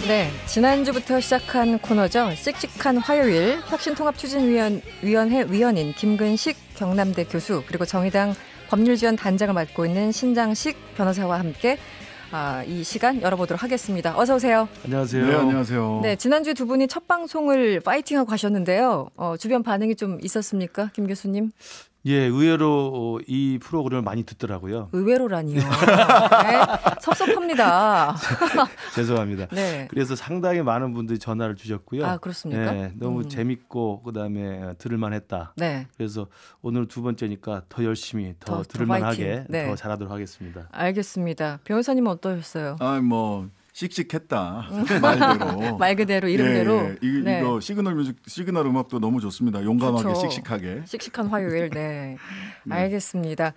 네, 지난주부터 시작한 코너죠. 씩씩한 화요일 혁신통합추진위원회 위원인 김근식 경남대 교수 그리고 정의당 법률지원 단장을 맡고 있는 신장식 변호사와 함께 이 시간 열어보도록 하겠습니다. 어서 오세요. 안녕하세요. 네, 안녕하세요. 네, 지난주 두 분이 첫 방송을 파이팅하고 가셨는데요. 주변 반응이 좀 있었습니까, 김 교수님? 예, 의외로 이 프로그램을 많이 듣더라고요. 의외로라니요. 네, 섭섭합니다. 죄송합니다. 네. 그래서 상당히 많은 분들이 전화를 주셨고요. 아, 그렇습니까? 네, 너무 재밌고 그다음에 들을만했다. 네. 그래서 오늘 두 번째니까 더 열심히 더 더 들을만하게 네. 더 잘하도록 하겠습니다. 알겠습니다. 변호사님은 어떠셨어요? 뭐 씩씩했다 말대로. 말 그대로 이름대로. 네. 이거 시그널 음악도 너무 좋습니다. 용감하게 그렇죠. 씩씩하게. 씩씩한 화요일. 네. 알겠습니다.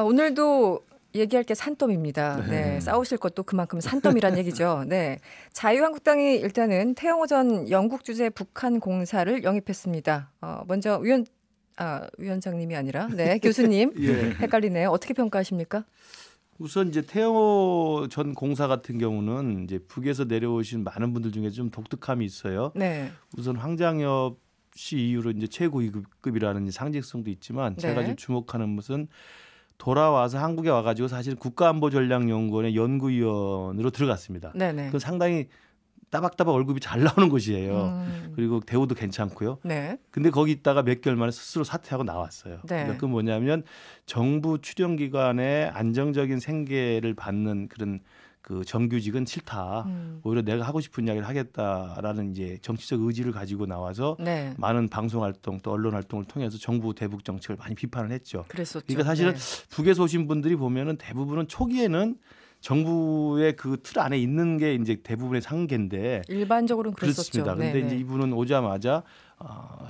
오늘도 얘기할 게 산더미입니다. 네. 싸우실 것도 그만큼 산더미란 얘기죠. 네. 자유한국당이 일단은 태영호 전 영국 주재 북한 공사를 영입했습니다. 먼저 위원장님이 아니라 교수님. 예. 헷갈리네요. 어떻게 평가하십니까? 우선 이제 태영호 전 공사 같은 경우는 이제 북에서 내려오신 많은 분들 중에 좀 독특함이 있어요. 네. 우선 황장엽 씨 이후로 이제 최고위급이라는 상징성도 있지만 제가 지금 주목하는 것은 돌아와서 한국에 와가지고 사실 국가안보전략연구원의 연구위원으로 들어갔습니다. 네네. 그건 상당히 따박따박 월급이 잘 나오는 곳이에요. 그리고 대우도 괜찮고요. 네. 근데 거기 있다가 몇 개월 만에 스스로 사퇴하고 나왔어요. 네. 그러니까 그건 뭐냐면 정부 출연기관의 안정적인 생계를 받는 그런 그 정규직은 싫다. 오히려 내가 하고 싶은 이야기를 하겠다라는 이제 정치적 의지를 가지고 나와서 네. 많은 방송 활동 또 언론 활동을 통해서 정부 대북 정책을 많이 비판을 했죠. 그랬었죠. 그러니까 사실은 네. 북에서 오신 분들이 보면은 대부분은 초기에는 정부의 그 틀 안에 있는 게 이제 대부분의 상계인데 일반적으로는 그랬었죠. 그렇습니다. 그런데 네네. 이제 이분은 오자마자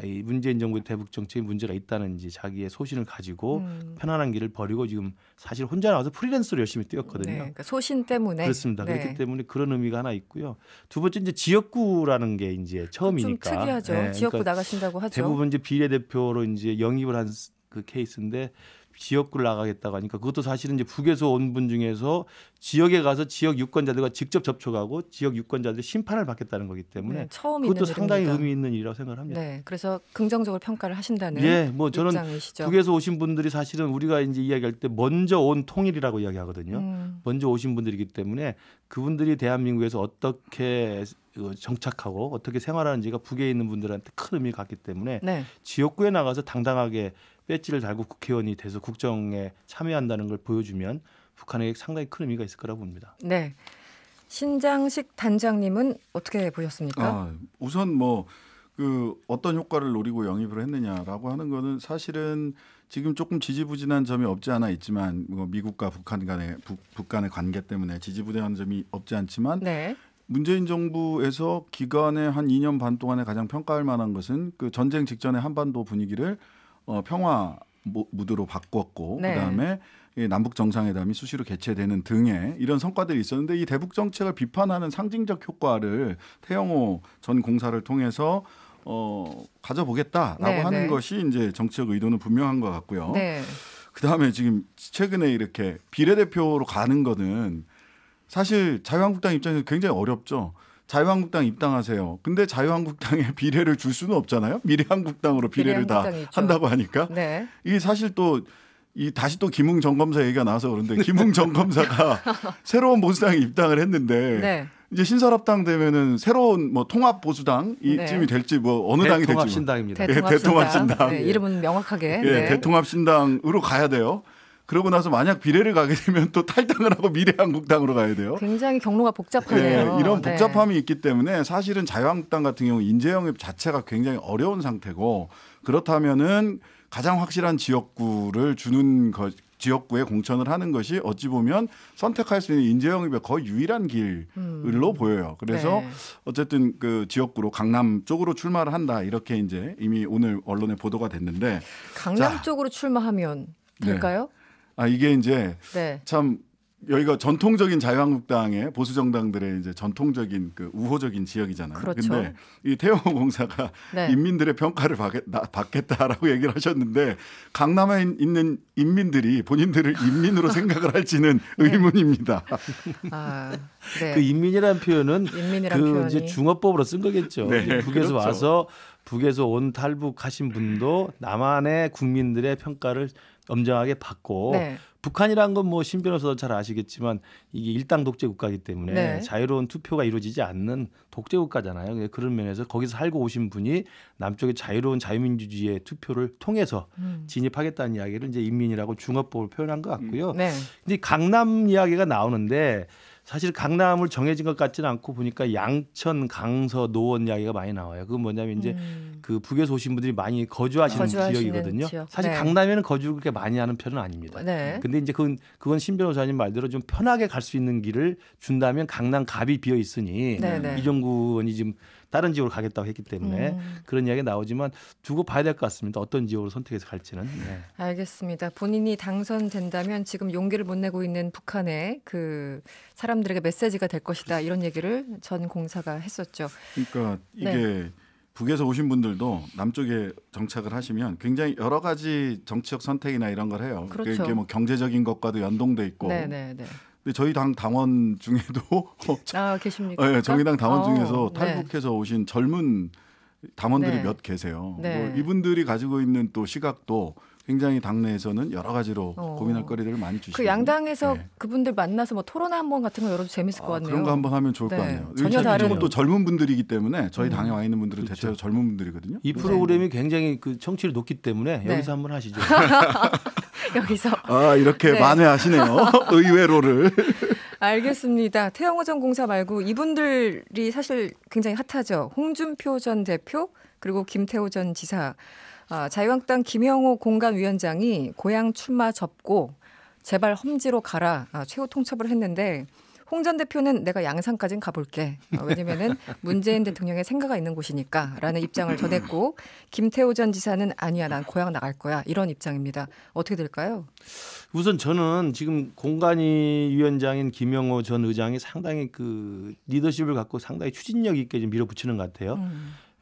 이 문재인 정부의 대북 정책에 문제가 있다는 이제 자기의 소신을 가지고 편안한 길을 버리고 지금 사실 혼자 나와서 프리랜서로 열심히 뛰었거든요. 네. 그러니까 소신 때문에. 그렇습니다. 네. 그렇기 때문에 그런 의미가 하나 있고요. 두 번째 이제 지역구라는 게 이제 처음이니까 좀 특이하죠. 네, 지역구 그러니까 나가신다고 하죠. 대부분 이제 비례대표로 이제 영입을 한 그 케이스인데 지역구를 나가겠다고 하니까 그것도 사실은 이제 북에서 온 분 중에서 지역에 가서 지역 유권자들과 직접 접촉하고 지역 유권자들의 심판을 받겠다는 거기 때문에 처음 그것도 있는 상당히 일입니다. 의미 있는 일이라고 생각을 합니다. 네, 그래서 긍정적으로 평가를 하신다는 예, 뭐 저는 입장이시죠. 북에서 오신 분들이 사실은 우리가 이제 이야기할 때 먼저 온 통일이라고 이야기하거든요. 먼저 오신 분들이기 때문에 그분들이 대한민국에서 어떻게 정착하고 어떻게 생활하는지가 북에 있는 분들한테 큰 의미를 갖기 때문에 네. 지역구에 나가서 당당하게 배지를 달고 국회의원이 돼서 국정에 참여한다는 걸 보여주면 북한에게 상당히 큰 의미가 있을 거라고 봅니다. 네. 신장식 단장님은 어떻게 보셨습니까? 우선 어떤 효과를 노리고 영입을 했느냐라고 하는 거는 사실은 지금 조금 지지부진한 점이 없지 않아 있지만 미국과 북한 간의 관계 때문에 지지부진한 점이 없지 않지만 네. 문재인 정부에서 기간에 한 2년 반 동안에 가장 평가할 만한 것은 그 전쟁 직전의 한반도 분위기를 평화 무드로 바꿨고 네. 그다음에 남북 정상회담이 수시로 개최되는 등의 이런 성과들이 있었는데 이 대북 정책을 비판하는 상징적 효과를 태영호 전 공사를 통해서 가져보겠다라고 네, 하는 네. 것이 이제 정치적 의도는 분명한 것 같고요. 네. 그다음에 지금 최근에 이렇게 비례대표로 가는 거는 사실 자유한국당 입장에서 굉장히 어렵죠. 자유한국당 입당하세요. 근데 자유한국당에 비례를 줄 수는 없잖아요. 미래한국당으로 비례를 다 한다고 하니까. 네. 이게 사실 다시 또 김웅 전 검사 얘기가 나와서 그런데 김웅 전 검사가 새로운 보수당에 입당을 했는데 네. 이제 신설합당 되면은 새로운 통합보수당 이쯤이 될지 어느 당이 될지 대통합신당입니다. 대통합신당. 네, 이름은 명확하게. 네. 대통합신당으로 가야 돼요. 그러고 나서 만약 비례를 가게 되면 또 탈당을 하고 미래한국당으로 가야 돼요. 굉장히 경로가 복잡하네요. 이런 복잡함이 있기 때문에 사실은 자유한국당 같은 경우 인재 영입 자체가 굉장히 어려운 상태고 그렇다면은 가장 확실한 지역구를 주는 지역구에 공천을 하는 것이 어찌 보면 선택할 수 있는 인재 영입의 거의 유일한 길로 보여요. 그래서 어쨌든 그 지역구로 강남 쪽으로 출마를 한다 이렇게 이제 이미 오늘 언론에 보도가 됐는데 강남 쪽으로 출마하면 될까요? 이게 이제 참 여기가 전통적인 자유한국당의 보수 정당들의 이제 전통적인 그 우호적인 지역이잖아요. 그렇죠. 근데 이 태영호 공사가 네. 인민들의 평가를 받겠다라고 얘기를 하셨는데 강남에 있는 인민들이 본인들을 인민으로 생각을 할지는 네. 의문입니다. 아, 네. 그 인민이라는 표현은 인민이란 그 표현이 이제 중어법으로 쓴 거겠죠. 네, 이제 북에서 그렇죠. 와서 북에서 온 탈북하신 분도 남한의 국민들의 평가를 엄정하게 받고 네. 북한이란 건 뭐 신 변호사도 잘 아시겠지만 이게 일당 독재 국가이기 때문에 네. 자유로운 투표가 이루어지지 않는 독재 국가잖아요. 그런 면에서 거기서 살고 오신 분이 남쪽의 자유로운 자유민주주의의 투표를 통해서 진입하겠다는 이야기를 이제 인민이라고 중어법을 표현한 것 같고요. 네. 근데 강남 이야기가 나오는데 사실 강남을 정해진 것 같지는 않고 보니까 양천, 강서, 노원 이야기가 많이 나와요. 그건 뭐냐면 이제 그 북에서 오신 분들이 많이 거주하시는 지역이거든요. 지역. 사실 네. 강남에는 거주를 그렇게 많이 하는 편은 아닙니다. 네. 근데 이제 그건 신 변호사님 말대로 좀 편하게 갈 수 있는 길을 준다면 강남 갑이 비어 있으니 네. 이정구 의원이 지금 다른 지역으로 가겠다고 했기 때문에 그런 이야기 나오지만 두고 봐야 될 것 같습니다. 어떤 지역으로 선택해서 갈지는. 네. 알겠습니다. 본인이 당선된다면 지금 용기를 못 내고 있는 북한의 그 사람들에게 메시지가 될 것이다. 이런 얘기를 전 공사가 했었죠. 그러니까 이게 네. 북에서 오신 분들도 남쪽에 정착을 하시면 굉장히 여러 가지 정치적 선택이나 이런 걸 해요. 그렇죠. 이게 뭐 경제적인 것과도 연동돼 있고. 네. 근데 저희 당 당원 중에도 계십니까? 네, 정의당 당원 중에서 네. 탈북해서 오신 젊은 당원들이 네. 몇 계세요. 네. 뭐 이분들이 가지고 있는 또 시각도 굉장히 당내에서는 여러 가지로 고민할 거리들을 많이 주시고 그 양당에서 네. 그분들 만나서 뭐 토론 한번 같은 거 열어도 재밌을 것 같네요. 그런 거 한번 하면 좋을 네. 것 같네요. 전혀 다른 이쪽은 또 젊은 분들이기 때문에 저희 당에 와 있는 분들은 그렇죠. 대체로 젊은 분들이거든요. 이 프로그램이 굉장히 그 청취율이 높기 때문에 네. 여기서 한번 하시죠. 여기서 이렇게 네. 만회하시네요. 의외로를. 알겠습니다. 태영호 전 공사 말고 이분들이 사실 굉장히 핫하죠. 홍준표 전 대표 그리고 김태호 전 지사. 자유한국당 김영호 공관위원장이 고향 출마 접고 제발 험지로 가라 최후 통첩을 했는데 홍 전 대표는 내가 양산까지는 가볼게. 왜냐면은 문재인 대통령의 생각이 있는 곳이니까라는 입장을 전했고 김태호 전 지사는 아니야 난 고향 나갈 거야 이런 입장입니다. 어떻게 될까요? 우선 저는 지금 공관위 위원장인 김영호 전 의장이 상당히 그 리더십을 갖고 상당히 추진력 있게 좀 밀어붙이는 것 같아요.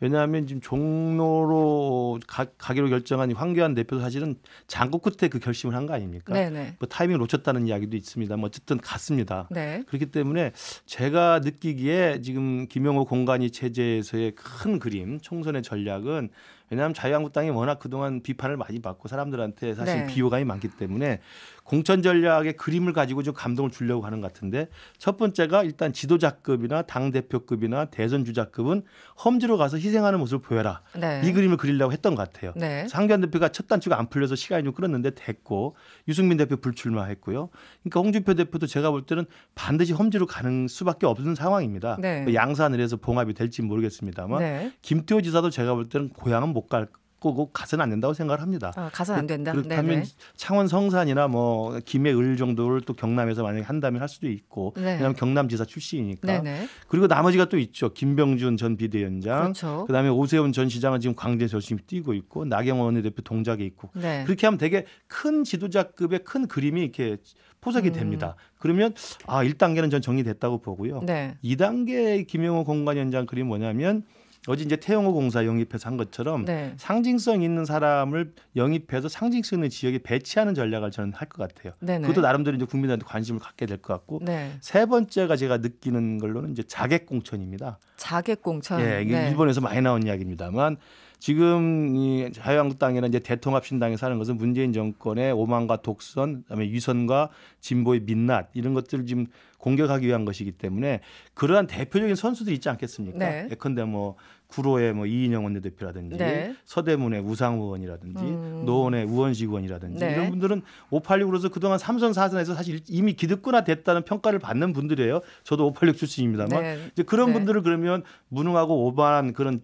왜냐하면 지금 종로로 가기로 결정한 황교안 대표도 사실은 장고 끝에 그 결심을 한 거 아닙니까? 네네. 뭐 타이밍을 놓쳤다는 이야기도 있습니다만 어쨌든 갔습니다. 네. 그렇기 때문에 제가 느끼기에 지금 김영호 공관위 체제에서의 큰 그림, 총선의 전략은 왜냐하면 자유한국당이 워낙 그동안 비판을 많이 받고 사람들한테 사실 네. 비호감이 많기 때문에 공천 전략의 그림을 가지고 좀 감동을 주려고 하는 것 같은데 첫 번째가 일단 지도자급이나 당대표급이나 대선 주자급은 험지로 가서 희생하는 모습을 보여라. 네. 이 그림을 그리려고 했던 것 같아요. 네. 황교안 대표가 첫 단추가 안 풀려서 시간이 좀 끌었는데 됐고 유승민 대표 불출마했고요. 그러니까 홍준표 대표도 제가 볼 때는 반드시 험지로 가는 수밖에 없는 상황입니다. 네. 양산을 해서 봉합이 될지 모르겠습니다만 네. 김태호 지사도 제가 볼 때는 고향은 못 갈 거고 가서는 안 된다고 생각을 합니다. 가서는 안 된다. 그렇다면 네네. 창원 성산이나 뭐 김해을 정도를 또 경남에서 만약에 한다면 할 수도 있고 네. 왜냐하면 경남지사 출신이니까. 네네. 그리고 나머지가 또 있죠. 김병준 전 비대위원장, 그렇죠. 그다음에 오세훈 전 시장은 지금 광주에서 열심히 뛰고 있고 나경원 원내대표 동작에 있고 네. 그렇게 하면 되게 큰 지도자급의 큰 그림이 이렇게 포석이 됩니다. 그러면 1단계는 전 정리됐다고 보고요. 네. 2단계 김영호 공관위원장 그림이 뭐냐면 어제 이제 태영호 공사 영입해서 한 것처럼 네. 상징성 있는 사람을 영입해서 상징성 있는 지역에 배치하는 전략을 저는 할 것 같아요. 네네. 그것도 나름대로 이제 국민들한테 관심을 갖게 될 것 같고 네. 세 번째가 제가 느끼는 걸로는 이제 자객 공천입니다. 자객 공천. 예, 이게 네. 일본에서 많이 나온 이야기입니다만 지금 이 자유한국당이나 이제 대통합신당에서 하는 것은 문재인 정권의 오만과 독선, 그다음에 위선과 진보의 민낯 이런 것들을 지금 공격하기 위한 것이기 때문에 그러한 대표적인 선수들이 있지 않겠습니까? 네. 예컨대 뭐 구로의 뭐 이인영 원내대표라든지 네. 서대문의 우상호 의원이라든지 노원의 우원식 의원이라든지 네. 이런 분들은 586으로서 그동안 3선 4선에서 사실 이미 기득권화 됐다는 평가를 받는 분들이에요. 저도 586 출신입니다만 네. 이제 그런 네. 분들을 그러면 무능하고 오만한 그런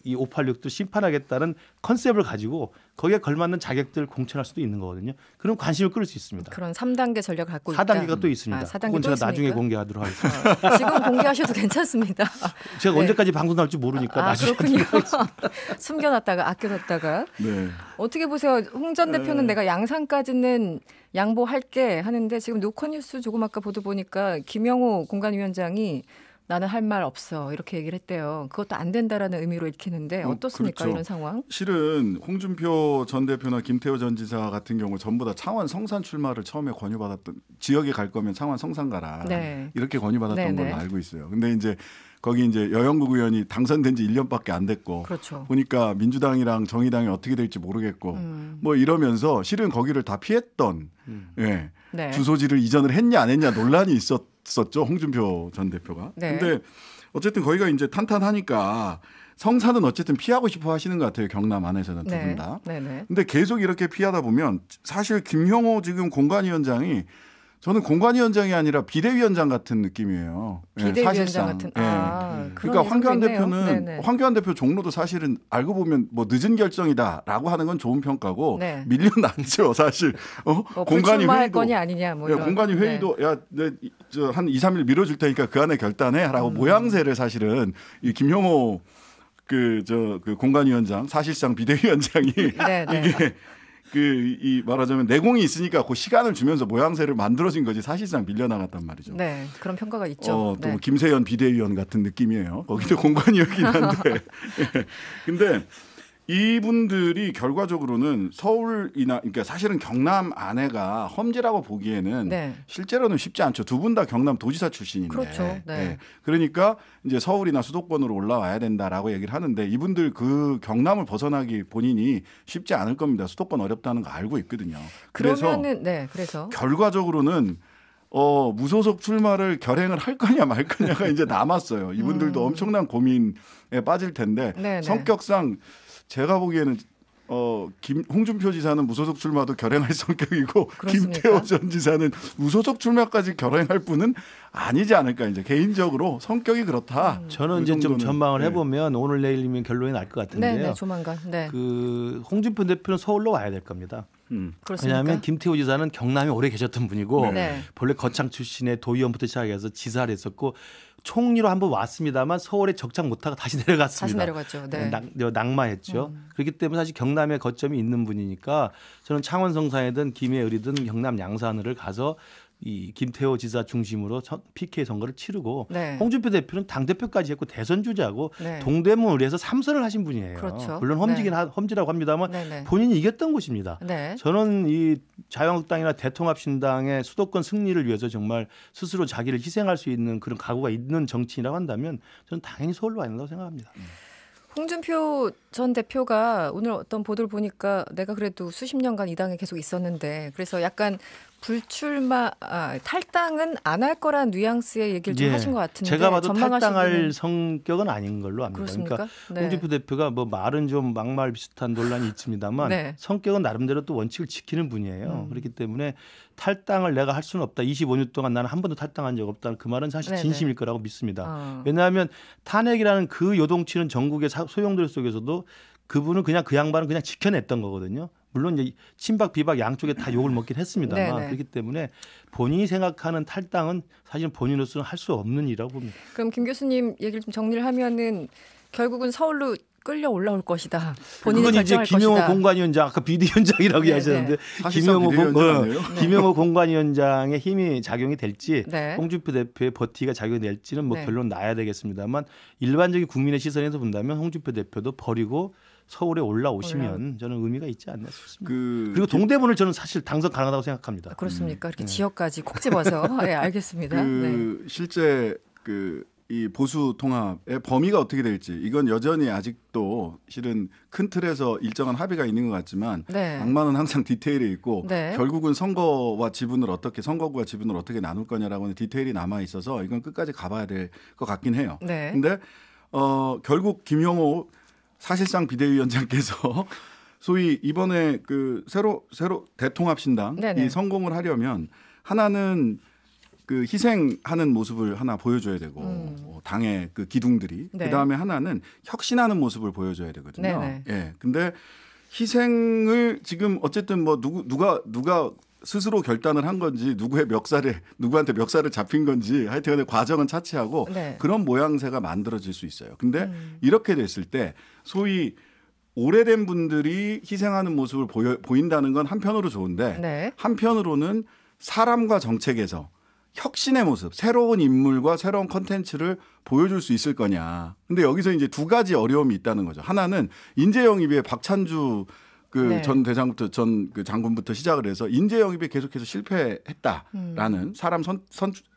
이 586도 심판하겠다는 컨셉을 가지고 거기에 걸맞는 자격들 공천할 수도 있는 거거든요. 그럼 관심을 끌 수 있습니다. 그런 3단계 전략을 갖고 있다. 4단계가 또 있습니다. 4단계 그건 또 제가 나중에 있습니까? 공개하도록 하겠습니다. 지금 공개하셔도 괜찮습니다. 제가 네. 언제까지 방송 나올지 모르니까 나중에 그렇군요. 숨겨놨다가 아껴뒀다가 네. 어떻게 보세요? 홍 전 대표는 내가 양산까지는 양보할게 하는데 지금 노컷뉴스 조금 아까 보도 보니까 김영호 공관위원장이 나는 할 말 없어 이렇게 얘기를 했대요. 그것도 안 된다라는 의미로 읽히는데 어떻습니까? 그렇죠. 이런 상황? 실은 홍준표 전 대표나 김태호 전 지사 같은 경우 전부 다 창원 성산 출마를 처음에 권유받았던 지역에 갈 거면 창원 성산 가라. 네. 이렇게 권유받았던 네네. 걸로 알고 있어요. 근데 이제 거기 이제 여영국 의원이 당선된 지 1년밖에 안 됐고 그렇죠. 보니까 민주당이랑 정의당이 어떻게 될지 모르겠고 뭐 이러면서 실은 거기를 다 피했던 예. 네. 주소지를 이전을 했냐 안 했냐 논란이 있었죠. 홍준표 전 대표가. 네. 근데 어쨌든 거기가 이제 탄탄하니까 성산은 어쨌든 피하고 싶어 하시는 것 같아요. 경남 안에서는 두 분 다. 네네. 근데 계속 이렇게 피하다 보면 사실 김형호 지금 공관위원장이 저는 공관위원장이 아니라 비대위원장 같은 느낌이에요. 비대위원장 사실상. 같은. 그러니까 황교안 대표는 네네. 황교안 대표 종로도 사실은 알고 보면 뭐 늦은 결정이다라고 하는 건 좋은 평가고 네. 밀려났죠 사실. 뭐 공관위 불출마할 회의도 거냐 아니냐 뭐 이런. 공관위 회의도 야, 한 2, 3일 미뤄줄 테니까 그 안에 결단해라고 모양새를 사실은 이 김형호 그 공관위원장 사실상 비대위원장이 네네. 이게 이 말하자면 내공이 있으니까 그 시간을 주면서 모양새를 만들어진 거지 사실상 밀려나갔단 말이죠. 네, 그런 평가가 있죠. 또 네. 뭐 김세연 비대위원 같은 느낌이에요. 거기도 공관이었긴 한데. 근데 이분들이 결과적으로는 서울이나 그러니까 사실은 경남 안에가 험지라고 보기에는 네. 실제로는 쉽지 않죠. 두 분 다 경남 도지사 출신인데. 그렇죠. 네. 그러니까 이제 서울이나 수도권으로 올라와야 된다라고 얘기를 하는데 이분들 그 경남을 벗어나기 본인이 쉽지 않을 겁니다. 수도권 어렵다는 거 알고 있거든요. 그러면은 네, 그래서 결과적으로는 무소속 출마를 결행을 할 거냐 말 거냐가 이제 남았어요. 이분들도 엄청난 고민에 빠질 텐데 네네. 성격상 제가 보기에는 홍준표 지사는 무소속 출마도 결행할 성격이고 그렇습니까? 김태호 전 지사는 무소속 출마까지 결행할 분은 아니지 않을까 이제 개인적으로 성격이 그렇다. 저는 그 이제 좀 정도는. 전망을 네. 해보면 오늘 내일이면 결론이 날 것 같은데요. 네, 네, 조만간. 네. 그 홍준표 대표는 서울로 와야 될 겁니다. 그렇습니까? 왜냐하면 김태호 지사는 경남에 오래 계셨던 분이고 네. 본래 거창 출신의 도의원부터 시작해서 지사를 했었고 총리로 한번 왔습니다만 서울에 적장 못하고 다시 내려갔습니다. 다시 내려갔죠. 네. 낙마했죠. 그렇기 때문에 사실 경남에 거점이 있는 분이니까 저는 창원 성산이든 김해을이든 경남 양산을 가서 이 김태호 지사 중심으로 PK 선거를 치르고 네. 홍준표 대표는 당대표까지 했고 대선 주자고 네. 동대문 의뢰에서 3선을 하신 분이에요. 그렇죠. 물론 험지라고 합니다만 네네. 본인이 이겼던 곳입니다. 네. 저는 이 자유한국당이나 대통합신당의 수도권 승리를 위해서 정말 스스로 자기를 희생할 수 있는 그런 각오가 있는 정치인이라고 한다면 저는 당연히 서울로 와야 된다고 생각합니다. 홍준표 전 대표가 오늘 어떤 보도를 보니까 내가 그래도 수십 년간 이 당에 계속 있었는데 그래서 약간 탈당은 안 할 거란 뉘앙스의 얘기를 좀 하신 것 같은데 제가 봐도 탈당할 전망하시기는 성격은 아닌 걸로 압니다. 그렇습니까? 그러니까 네. 홍준표 대표가 뭐 말은 좀 막말 비슷한 논란이 있습니다만 네. 성격은 나름대로 또 원칙을 지키는 분이에요. 그렇기 때문에 탈당을 내가 할 수는 없다. 25년 동안 나는 한 번도 탈당한 적 없다. 그 말은 사실 네네. 진심일 거라고 믿습니다. 왜냐하면 탄핵이라는 그 요동치는 전국의 소용돌이 속에서도 그분은 그냥 그 양반은 그냥 지켜냈던 거거든요. 물론 이제 친박 비박 양쪽에 다 욕을 먹긴 했습니다만 네네. 그렇기 때문에 본인이 생각하는 탈당은 사실 본인으로서는 할 수 없는 일이라고 봅니다. 그럼 김 교수님 얘기를 좀 정리를 하면은 결국은 서울로 끌려 올라올 것이다. 본인이 그건 이제 결정할 김영호 것이다. 공관위원장 아까 비대위원장이라고 네네. 하셨는데 사실상 김영호 공관위원장의 힘이 작용이 될지 네. 홍준표 대표의 버티가 작용이 될지는 뭐 네. 결론 나야 되겠습니다만 일반적인 국민의 시선에서 본다면 홍준표 대표도 버리고 서울에 올라오시면 저는 의미가 있지 않나 싶습니다. 그리고 동대문을 저는 사실 당선 가능하다고 생각합니다. 그렇습니까? 이렇게 지역까지 콕 집어서 네, 알겠습니다. 네. 실제 이 보수 통합의 범위가 어떻게 될지 이건 여전히 아직도 실은 큰 틀에서 일정한 합의가 있는 것 같지만 네. 악마는 항상 디테일에 있고 네. 결국은 선거구와 지분을 어떻게 나눌 거냐라고 하는 디테일이 남아 있어서 이건 끝까지 가봐야 될 것 같긴 해요. 네. 근데 결국 김영호 사실상 비대위원장께서 소위 이번에 그 새로 대통합신당이 네네. 성공을 하려면 하나는 그 희생하는 모습을 하나 보여줘야 되고 당의 그 기둥들이 네. 그다음에 하나는 혁신하는 모습을 보여줘야 되거든요. 네네. 예. 근데 희생을 지금 어쨌든 뭐 누가 스스로 결단을 한 건지 누구한테 멱살을 잡힌 건지 하여튼 과정은 차치하고 네. 그런 모양새가 만들어질 수 있어요. 근데 이렇게 됐을 때 소위 오래된 분들이 희생하는 모습을 보인다는 건 한편으로 좋은데 네. 한편으로는 사람과 정책에서 혁신의 모습, 새로운 인물과 새로운 컨텐츠를 보여줄 수 있을 거냐. 근데 여기서 이제 두 가지 어려움이 있다는 거죠. 하나는 인재 영입에 박찬주 전 대장부터 전 장군부터 시작을 해서 인재 영입에 계속해서 실패했다라는 사람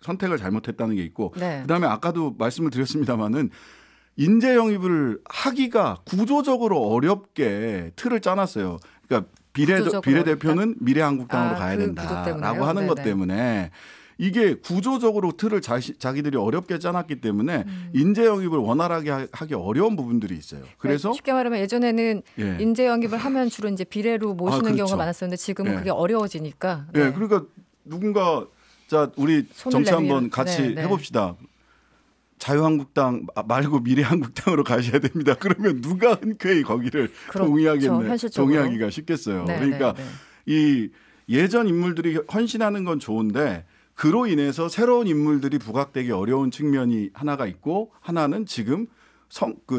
선택을 잘못했다는 게 있고 그다음에 아까도 말씀을 드렸습니다마는 인재 영입을 하기가 구조적으로 어렵게 틀을 짜놨어요. 그러니까 비례대표는 미래한국당으로 가야 된다라고 하는 것 때문에 이게 구조적으로 틀을 자기들이 어렵게 짜놨기 때문에 인재 영입을 원활하게 하기 어려운 부분들이 있어요. 그래서 쉽게 말하면 예전에는 인재 영입을 하면 주로 이제 비례로 모시는 그렇죠. 경우가 많았었는데 지금은 그게 어려워지니까. 네. 그러니까 누군가 자 우리 정치 한번 같이 해봅시다. 자유한국당 말고 미래한국당으로 가셔야 됩니다. 그러면 누가 흔쾌히 거기를 동의하기가 쉽겠어요. 그러니까 이 예전 인물들이 헌신하는 건 좋은데 그로 인해서 새로운 인물들이 부각되기 어려운 측면이 하나가 있고 하나는 지금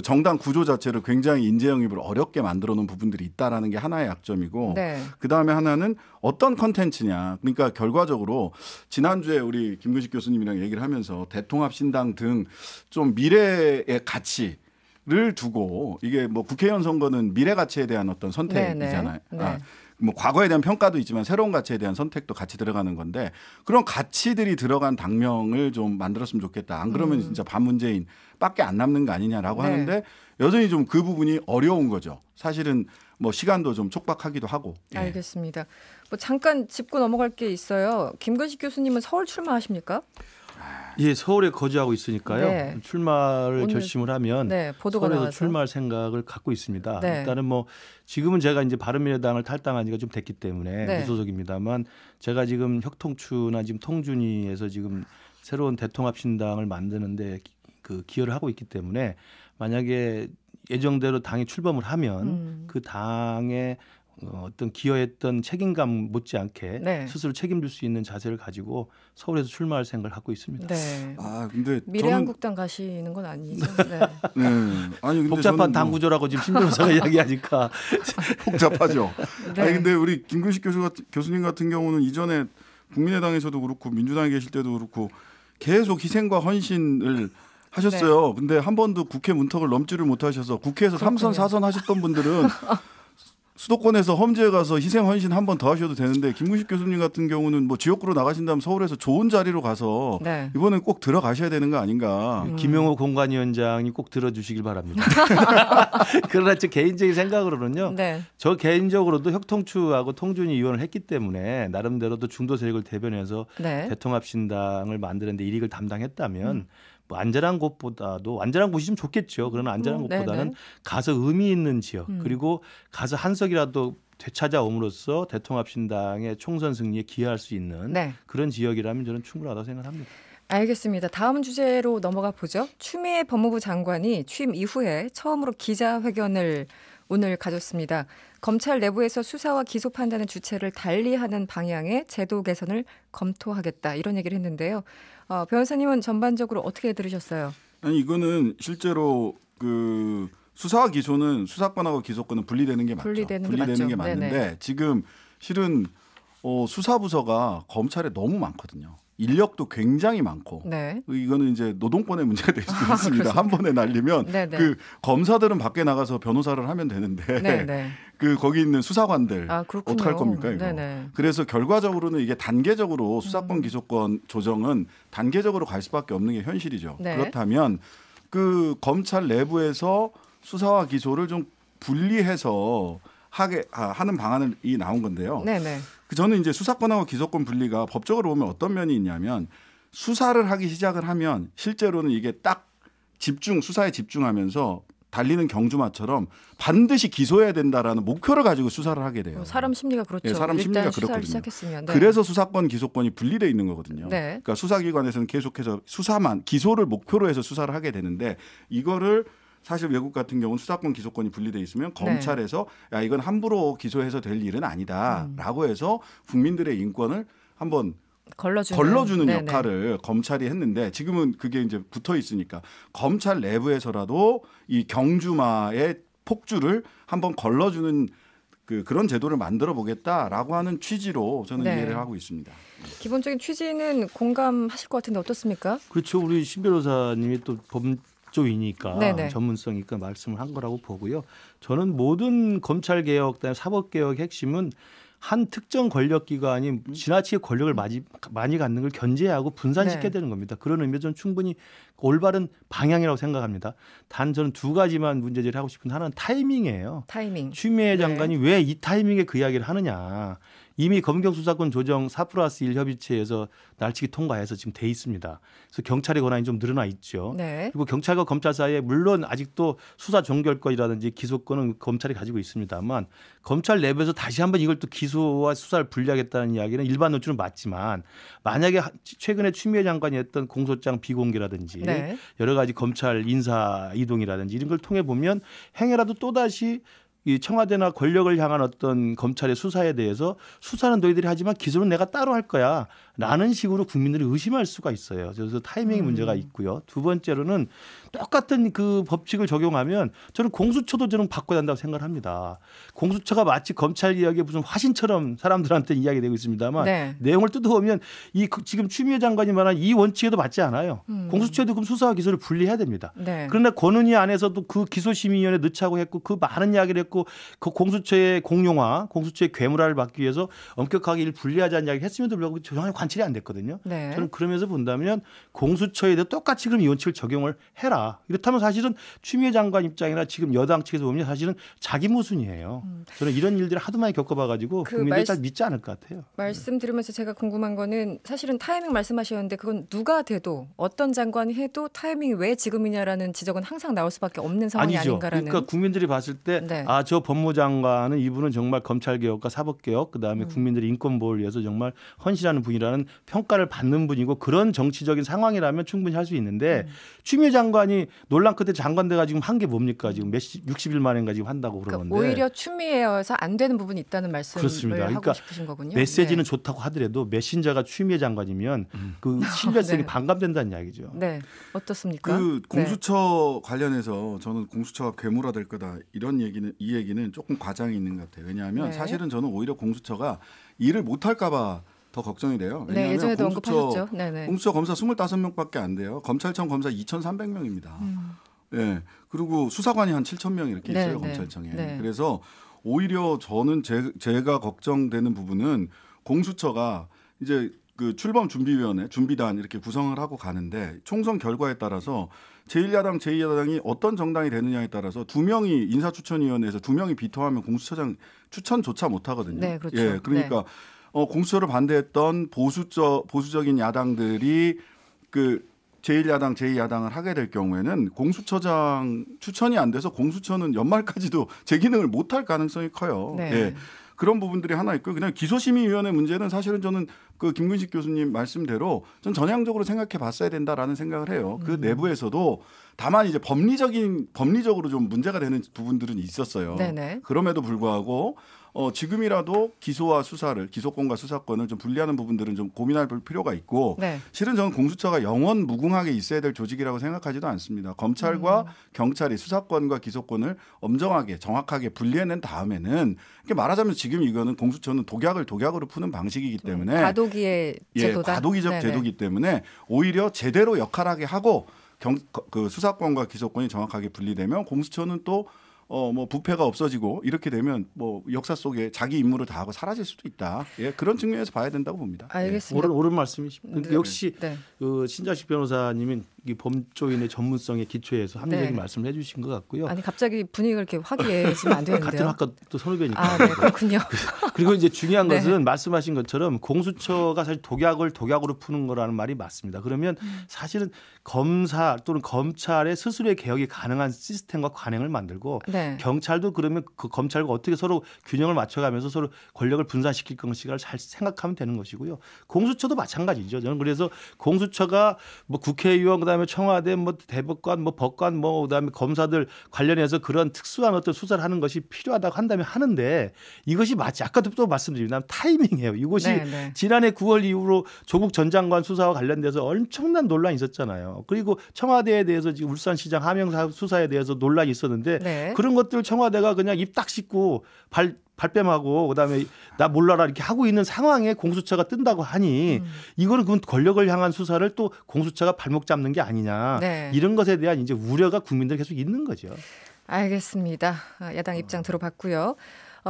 정당 구조 자체를 굉장히 인재 영입을 어렵게 만들어 놓은 부분들이 있다라는 게 하나의 약점이고 그다음에 하나는 어떤 컨텐츠냐. 그러니까 결과적으로 지난주에 우리 김근식 교수님이랑 얘기를 하면서 대통합신당 등 좀 미래의 가치를 두고 이게 뭐 국회의원 선거는 미래 가치에 대한 어떤 선택이잖아요. 뭐 과거에 대한 평가도 있지만 새로운 가치에 대한 선택도 같이 들어가는 건데 그런 가치들이 들어간 당명을 좀 만들었으면 좋겠다. 안 그러면 진짜 반문재인 밖에 안 남는 거 아니냐라고 하는데 여전히 좀 그 부분이 어려운 거죠. 사실은 뭐 시간도 좀 촉박하기도 하고. 알겠습니다. 뭐 잠깐 짚고 넘어갈 게 있어요. 김근식 교수님은 서울 출마하십니까? 예, 서울에 거주하고 있으니까요. 출마를 결심을 하면 서울에서 나와서. 출마할 생각을 갖고 있습니다. 일단은 뭐 지금은 제가 이제 바른미래당을 탈당한 지가 좀 됐기 때문에 무소속입니다만 제가 지금 혁통추나 지금 통준위에서 지금 새로운 대통합신당을 만드는데 기여를 하고 있기 때문에 만약에 예정대로 당이 출범을 하면 그 당의 어떤 기여했던 책임감 못지않게 스스로 책임질 수 있는 자세를 가지고 서울에서 출마할 생각을 갖고 있습니다. 근데 미래한국당 가시는 건 아니죠? 아니 근데 복잡한 당 구조라고 지금 신 변호사가 이야기하니까 복잡하죠. 아니 근데 우리 김근식 교수님 같은 경우는 이전에 국민의당에서도 그렇고 민주당에 계실 때도 그렇고 계속 희생과 헌신을 하셨어요. 근데 한 번도 국회 문턱을 넘지를 못하셔서 국회에서 3선 4선 하셨던 분들은 수도권에서 험지에 가서 희생 헌신 한 번 더 하셔도 되는데 김근식 교수님 같은 경우는 뭐 지역구로 나가신다면 서울에서 좋은 자리로 가서 이번엔 꼭 들어가셔야 되는 거 아닌가. 김용호 공관위원장이 꼭 들어주시길 바랍니다. 그러나 제 개인적인 생각으로는요. 저 개인적으로도 혁통추하고 통준위 의원을 했기 때문에 나름대로도 중도 세력을 대변해서 대통합신당을 만드는데 일익을 담당했다면 뭐 안전한 곳보다도 안전한 곳이 좀 좋겠죠. 그러나 안전한 곳보다는 가서 의미 있는 지역 그리고 가서 한 석이라도 되찾아옴으로써 대통합신당의 총선 승리에 기여할 수 있는 그런 지역이라면 저는 충분하다고 생각합니다. 알겠습니다. 다음 주제로 넘어가 보죠. 추미애 법무부 장관이 취임 이후에 처음으로 기자회견을 오늘 가졌습니다. 검찰 내부에서 수사와 기소 판단의 주체를 달리하는 방향의 제도 개선을 검토하겠다 이런 얘기를 했는데요. 변호사님은 전반적으로 어떻게 들으셨어요? 아니 이거는 실제로 수사와 기소는 수사권하고 기소권은 분리되는 게 맞죠. 분리되는 게 맞는데 지금 실은 수사부서가 검찰에 너무 많거든요. 인력도 굉장히 많고 이거는 이제 노동권의 문제가 될 수도 있습니다. 한 번에 날리면 검사들은 밖에 나가서 변호사를 하면 되는데 거기 있는 수사관들 어떡할 겁니까 이거. 그래서 결과적으로는 이게 단계적으로 수사권 기소권 조정은 단계적으로 갈 수밖에 없는 게 현실이죠. 그렇다면 검찰 내부에서 수사와 기소를 좀 분리해서 하는 방안이 나온 건데요. 저는 이제 수사권하고 기소권 분리가 법적으로 보면 어떤 면이 있냐면 수사를 하기 시작을 하면 실제로는 이게 딱 수사에 집중하면서 달리는 경주마처럼 반드시 기소해야 된다라는 목표를 가지고 수사를 하게 돼요. 사람 심리가 그렇죠. 사람 심리가 그렇거든요. 시작했으면. 그래서 수사권, 기소권이 분리되어 있는 거거든요. 그러니까 수사기관에서는 계속해서 기소를 목표로 해서 수사를 하게 되는데 이거를 사실 외국 같은 경우는 수사권 기소권이 분리돼 있으면 검찰에서 야 이건 함부로 기소해서 될 일은 아니다라고 해서 국민들의 인권을 한번 걸러주는 역할을 검찰이 했는데 지금은 그게 이제 붙어 있으니까 검찰 내부에서라도 이 경주마에 폭주를 한번 걸러주는 그런 제도를 만들어 보겠다라고 하는 취지로 저는 네. 이해를 하고 있습니다. 기본적인 취지는 공감하실 것 같은데 어떻습니까? 그렇죠. 우리 신 변호사님이 또 법조이니까 네네. 전문성이니까 말씀을 한 거라고 보고요. 저는 모든 검찰 개혁, 사법 개혁의 핵심은 한 특정 권력기관이 지나치게 권력을 많이 갖는 걸 견제하고 분산시켜야 되는 겁니다. 그런 의미에서 저는 충분히 올바른 방향이라고 생각합니다. 단 저는 두 가지만 문제제기를 하고 싶은 하나는 타이밍이에요. 타이밍. 추미애 장관이 왜 이 타이밍에 그 이야기를 하느냐. 이미 검경수사권 조정 4+1 협의체에서 날치기 통과해서 지금 돼 있습니다. 그래서 경찰의 권한이 좀 늘어나 있죠. 네. 그리고 경찰과 검찰 사이에 물론 아직도 수사 종결권이라든지 기소권은 검찰이 가지고 있습니다만 검찰 내부에서 다시 한번 이걸 또 기소와 수사를 분리하겠다는 이야기는 일반 노출은 맞지만 만약에 최근에 추미애 장관이 했던 공소장 비공개라든지 네. 여러 가지 검찰 인사 이동이라든지 이런 걸 통해 보면 행여라도 또다시 이 청와대나 권력을 향한 어떤 검찰의 수사에 대해서 수사는 너희들이 하지만 기소는 내가 따로 할 거야 라는 식으로 국민들이 의심할 수가 있어요. 그래서 타이밍의 문제가 있고요. 두 번째로는 똑같은 그 법칙을 적용하면 저는 공수처도 저는 바꿔야 한다고 생각을 합니다. 공수처가 마치 검찰 이야기의 무슨 화신처럼 사람들한테 이야기되고 있습니다만 네. 내용을 뜯어보면 지금 추미애 장관이 말한 이 원칙에도 맞지 않아요. 공수처에도 그럼 수사와 기소를 분리해야 됩니다. 네. 그러나 권은희 안에서도 그 기소심의위원회 넣자고 했고 그 많은 이야기를 했고 그 공수처의 공룡화, 공수처의 괴물화를 막기 위해서 엄격하게 이를 분리하자는 이야기를 했음에도 불구하고 정확히 관찰이 안 됐거든요. 네. 저는 그러면서 본다면 공수처에 대해 똑같이 그럼 이 원칙을 적용을 해라. 이렇다면 사실은 추미애 장관 입장이나 지금 여당 측에서 보면 사실은 자기 모순이에요. 저는 이런 일들을 하도 많이 겪어봐가지고 국민들이 잘 믿지 않을 것 같아요. 말씀 들으면서 제가 궁금한 거는 사실은 타이밍 말씀하셨는데 그건 누가 돼도 어떤 장관이 해도 타이밍이 왜 지금이냐라는 지적은 항상 나올 수밖에 없는 상황이 아니죠. 아닌가라는. 그러니까 국민들이 봤을 때 네. 저 법무장관은 이분은 정말 검찰개혁과 사법개혁 그다음에 국민들의 인권보호를 위해서 정말 헌신하는 분이라는 평가를 받는 분이고 그런 정치적인 상황이라면 충분히 할 수 있는데 추미애 장관이 논란 끝에 장관대가 지금 한 게 뭡니까? 지금 60일 만인가 지금 한다고 그러는데. 그러니까 오히려 추미애여서 안 되는 부분이 있다는 말씀을 그렇습니다. 하고 그러니까 싶으신 거군요. 메시지는 네. 좋다고 하더라도 메신저가 추미애 장관이면 그 신뢰성이 네. 반감된다는 이야기죠. 네. 어떻습니까? 그 공수처 관련해서 저는 공수처가 괴물화될 거다 이 얘기는 조금 과장이 있는 것 같아요. 왜냐하면 네. 사실은 저는 오히려 공수처가 일을 못할까 봐 더 걱정이 돼요. 네, 왜냐하면 예전에도 언급하셨죠. 네네. 공수처 검사 25명밖에 안 돼요. 검찰청 검사 2,300명입니다. 네. 그리고 수사관이 한 7,000명 이렇게 있어요. 네, 검찰청에. 네. 그래서 오히려 저는 제가 걱정되는 부분은 공수처가 이제 그 출범 준비위원회, 준비단 이렇게 구성을 하고 가는데 총선 결과에 따라서 제1야당, 제2야당이 어떤 정당이 되느냐에 따라서 2명이 인사추천위원회에서 2명이 비토하면 공수처장 추천조차 못 하거든요. 네, 그렇죠. 예, 그러니까 공수처를 반대했던 보수적인 야당들이 그 제1야당, 제2야당을 하게 될 경우에는 공수처장 추천이 안 돼서 공수처는 연말까지도 제 기능을 못할 가능성이 커요. 네. 예. 그런 부분들이 하나 있고 그냥 기소심의위원회 문제는 사실은 저는 그 김근식 교수님 말씀대로 좀 전향적으로 생각해 봤어야 된다라는 생각을 해요. 그 내부에서도 다만 이제 법리적으로 좀 문제가 되는 부분들은 있었어요. 네네. 그럼에도 불구하고 지금이라도 기소권과 수사권을 좀 분리하는 부분들은 좀 고민할 필요가 있고 네. 실은 저는 공수처가 영원 무궁하게 있어야 될 조직이라고 생각하지도 않습니다. 검찰과 경찰이 수사권과 기소권을 엄정하게 정확하게 분리해낸 다음에는 이렇게 말하자면 지금 이거는 공수처는 독약으로 푸는 방식이기 때문에 과도기의 제도다. 과도기적 네네. 제도기 때문에 오히려 제대로 역할하게 하고 그 수사권과 기소권이 정확하게 분리되면 공수처는 또 뭐 부패가 없어지고 이렇게 되면 뭐 역사 속에 자기 임무를 다하고 사라질 수도 있다. 예, 그런 측면에서 봐야 된다고 봅니다. 알겠습니다. 옳은 말씀이십니다. 네. 역시 네. 그 신자식 변호사님은 이 법조인의 전문성에 기초해서 합리적인 네. 말씀을 해주신 것 같고요. 아니 갑자기 분위기가 이렇게 화기애애지면 안 되는데요. 같은 학과 또 선후배니까. 아, 네, 그렇군요. 그리고 이제 중요한 네. 것은 말씀하신 것처럼 공수처가 사실 독약으로 푸는 거라는 말이 맞습니다. 그러면 사실은 검사 또는 검찰의 스스로의 개혁이 가능한 시스템과 관행을 만들고 네. 경찰도 그러면 그 검찰과 어떻게 서로 균형을 맞춰가면서 서로 권력을 분산시킬 것인가를 잘 생각하면 되는 것이고요. 공수처도 마찬가지죠. 저는 그래서 공수처가 뭐 국회의원 그다음에 그다음에 청와대 뭐 대법관 뭐 법관 뭐 그다음에 검사들 관련해서 그런 특수한 어떤 수사를 하는 것이 필요하다고 한다면 하는데 이것이 마치 아까도 또 말씀드리면 타이밍이에요. 이것이 네네. 지난해 9월 이후로 조국 전 장관 수사와 관련돼서 엄청난 논란이 있었잖아요. 그리고 청와대에 대해서 지금 울산시장 하명 수사에 대해서 논란이 있었는데 네. 그런 것들 청와대가 그냥 입 딱 씻고 발뺌하고 그다음에 나 몰라라 이렇게 하고 있는 상황에 공수처가 뜬다고 하니 이거는 그건 권력을 향한 수사를 또 공수처가 발목 잡는 게 아니냐. 네. 이런 것에 대한 이제 우려가 국민들 계속 있는 거죠. 알겠습니다. 야당 입장 들어봤고요.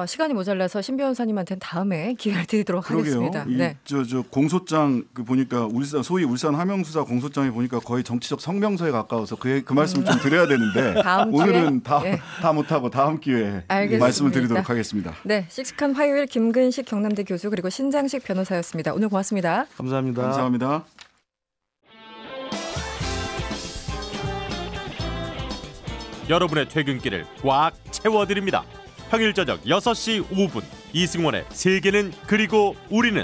시간이 모자라서 신 변호사님한테는 다음에 기회를 드리도록 하겠습니다. 네. 저 공소장 그 보니까 소위 울산 하명수사 공소장에 보니까 거의 정치적 성명서에 가까워서 그 말씀을 좀 드려야 되는데 오늘은 다 못하고 다음 기회에 말씀을 드리도록 하겠습니다. 네, 씩씩한 화요일 김근식 경남대 교수 그리고 신장식 변호사였습니다. 오늘 고맙습니다. 감사합니다. 감사합니다. 여러분의 퇴근길을 꽉 채워드립니다. 평일 저녁 6시 5분 이승원의 세계는 그리고 우리는